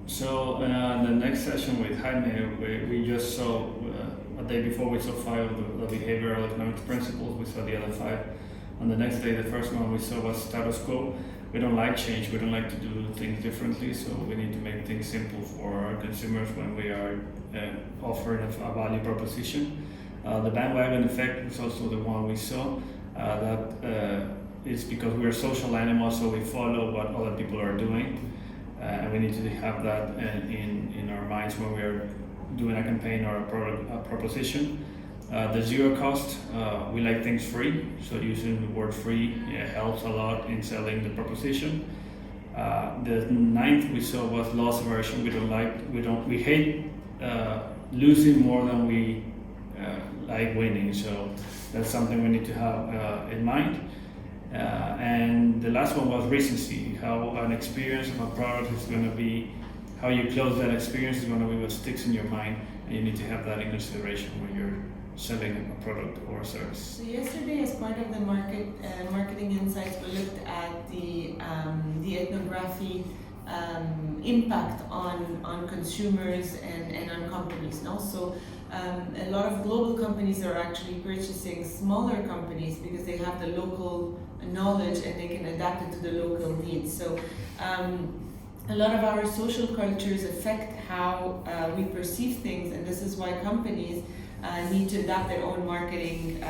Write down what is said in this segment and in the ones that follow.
So the next session with Jaime, we just saw a day before we saw five of the behavioral economics principles. We saw the other five. On the next day, the first one we saw was status quo. We don't like change. We don't like to do things differently. So we need to make things simple for our consumers when we are offering a value proposition. The bandwagon effect was also the one we saw. That is because we are social animals, so we follow what other people are doing. And we need to have that in our minds when we are doing a campaign or a proposition. The zero cost, we like things free, so using the word free helps a lot in selling the proposition. The ninth we saw was loss aversion. We hate losing more than we like winning, so that's something we need to have in mind. And the last one was recency, how an experience of a product is going to be, how you close that experience is going to be what sticks in your mind, and you need to have that in consideration when you're selling a product or a service. So yesterday, as part of the marketing insights, we looked at the ethnography impact on consumers and on companies. No? So a lot of global companies are actually purchasing smaller companies because they have the local knowledge and they can adapt it to the local needs. So a lot of our social cultures affect how we perceive things, and this is why companies need to adapt their own marketing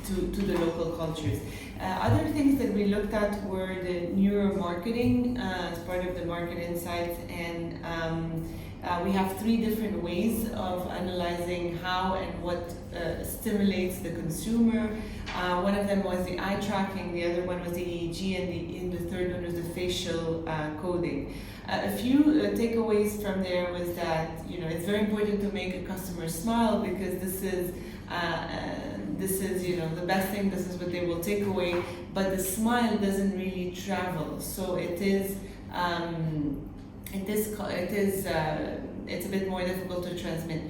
to the local cultures. Other things that we looked at were the neuromarketing as part of the market insights, and we have three different ways of analyzing how and what stimulates the consumer. One of them was the eye tracking, the other one was the EEG, and the third one was the facial coding. A few takeaways from there was that it's very important to make a customer smile, because this is the best thing. This is what they will take away. But the smile doesn't really travel, so it's a bit more difficult to transmit.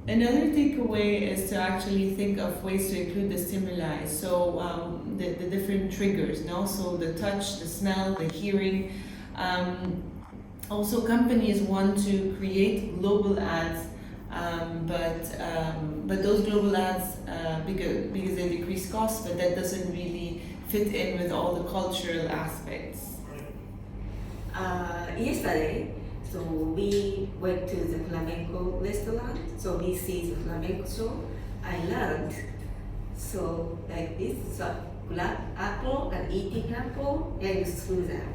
Another takeaway is to actually think of ways to include the stimuli, so the different triggers, no? So the touch, the smell, the hearing. Also, companies want to create global ads, but those global ads, because they decrease costs, but that doesn't really fit in with all the cultural aspects. Yesterday, so we went to the flamenco restaurant, so we see the flamenco show. I learned, so like this, so grab apple and eating apple and screw the apple.